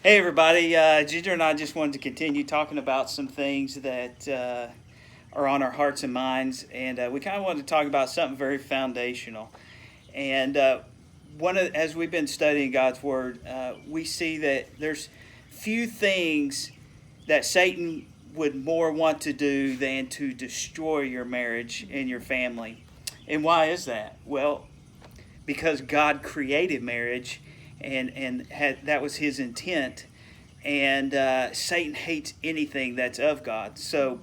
Hey everybody, Ginger and I just wanted to continue talking about some things that are on our hearts and minds, and we kind of wanted to talk about something very foundational. And as we've been studying God's Word, we see that there's few things that Satan would more want to do than to destroy your marriage and your family. And why is that? Well, because God created marriage, and that was His intent. And Satan hates anything that's of God. So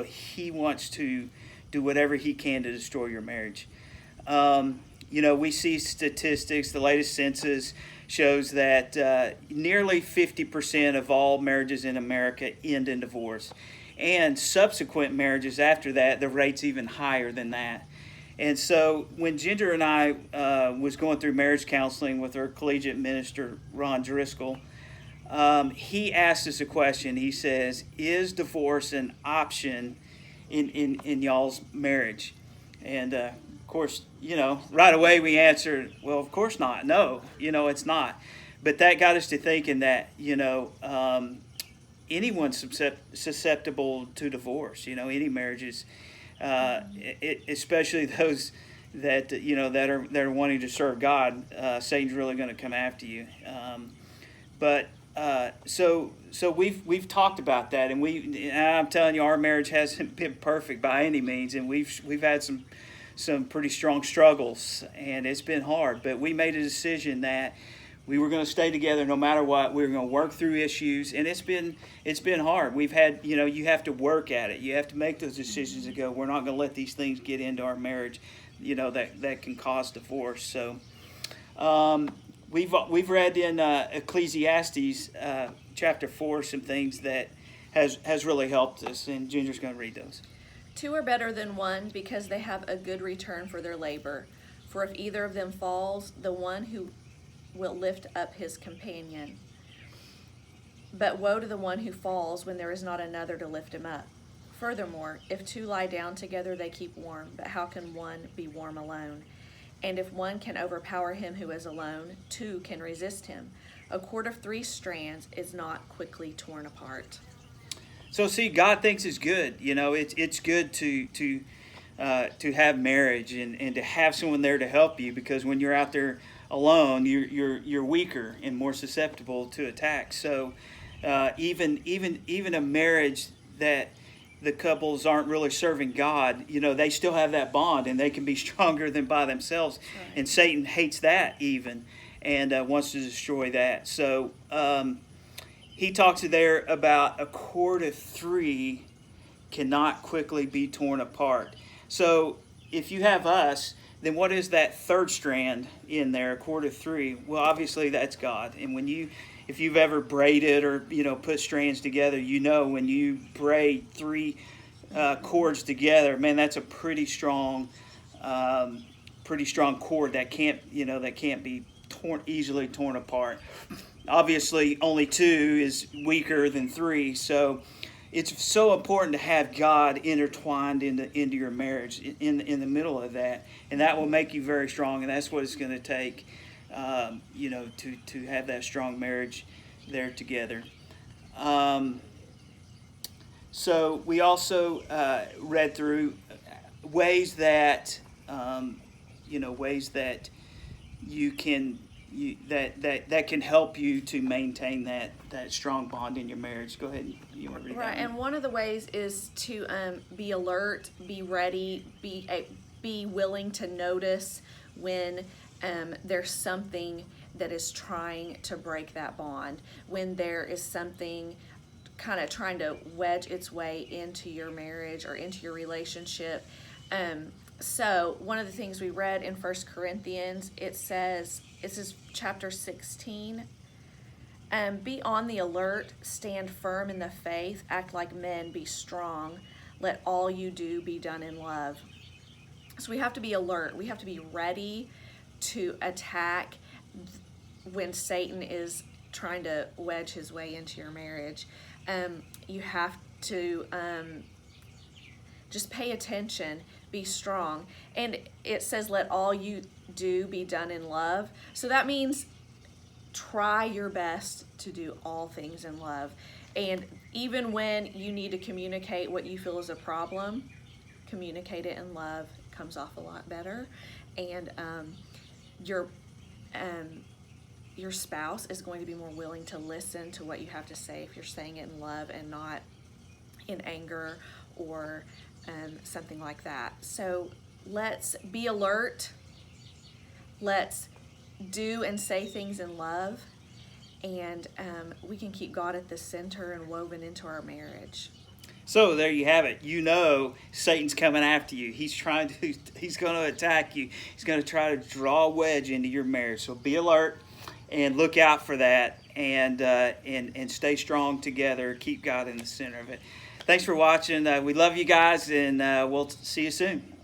he wants to do whatever he can to destroy your marriage. We see statistics. The latest census shows that nearly 50% of all marriages in America end in divorce, and subsequent marriages after that, the rate's even higher than that. And so when Ginger and I was going through marriage counseling with our collegiate minister, Ron Driscoll, he asked us a question. He says, is divorce an option in y'all's marriage? And of course, right away we answered, well, of course not. No, it's not. But that got us to thinking that, anyone's susceptible to divorce. Any marriages, especially those that are wanting to serve God. Satan's really going to come after you. So we've talked about that, and I'm telling you, our marriage hasn't been perfect by any means, and we've had some pretty strong struggles, and it's been hard. But we made a decision that we were going to stay together no matter what. We were going to work through issues, and it's been hard. We've had you have to work at it. You have to make those decisions and go, we're not going to let these things get into our marriage, that can cause divorce. So. We've read in Ecclesiastes chapter 4 some things that has really helped us, and Ginger's going to read those. Two are better than one because they have a good return for their labor. For if either of them falls, the one who will lift up his companion. But woe to the one who falls when there is not another to lift him up. Furthermore, if two lie down together, they keep warm. But how can one be warm alone? And if one can overpower him who is alone, two can resist him. A cord of 3 strands is not quickly torn apart. So see, God thinks it's good. It's good to have marriage and to have someone there to help you, because when you're out there alone, you're weaker and more susceptible to attack. So even a marriage that the couples aren't really serving God, they still have that bond, and they can be stronger than by themselves. Right. And Satan hates that even, and wants to destroy that. So he talks there about a cord of 3 cannot quickly be torn apart. So if you have us, then what is that third strand in there, a cord of 3? Well, obviously that's God. And if you've ever braided or put strands together, when you braid 3 cords together, man, that's a pretty strong cord that can't be easily torn apart. Obviously, only 2 is weaker than 3, so it's so important to have God intertwined into your marriage in the middle of that, and that will make you very strong, and that's what it's going to take. To have that strong marriage there together. So we also read through ways that you can that can help you to maintain that strong bond in your marriage. Go ahead. You want to read that? Right, and one of the ways is to be alert, be ready, be willing to notice when there's something that is trying to break that bond, when there is something kind of trying to wedge its way into your marriage or into your relationship. So one of the things we read in 1 Corinthians, it says, this is chapter 16, be on the alert, stand firm in the faith, act like men, be strong, let all you do be done in love. So we have to be alert, we have to be ready to attack when Satan is trying to wedge his way into your marriage. You have to just pay attention, be strong. And it says, let all you do be done in love. So that means try your best to do all things in love. And even when you need to communicate what you feel is a problem, communicate it in love. It comes off a lot better. And your spouse is going to be more willing to listen to what you have to say if you're saying it in love and not in anger or something like that. So let's be alert. Let's do and say things in love, and we can keep God at the center and woven into our marriage. So there you have it. You know Satan's coming after you. He's going to attack you. He's going to try to draw a wedge into your marriage. So be alert and look out for that, and stay strong together. Keep God in the center of it. Thanks for watching. We love you guys, and we'll see you soon.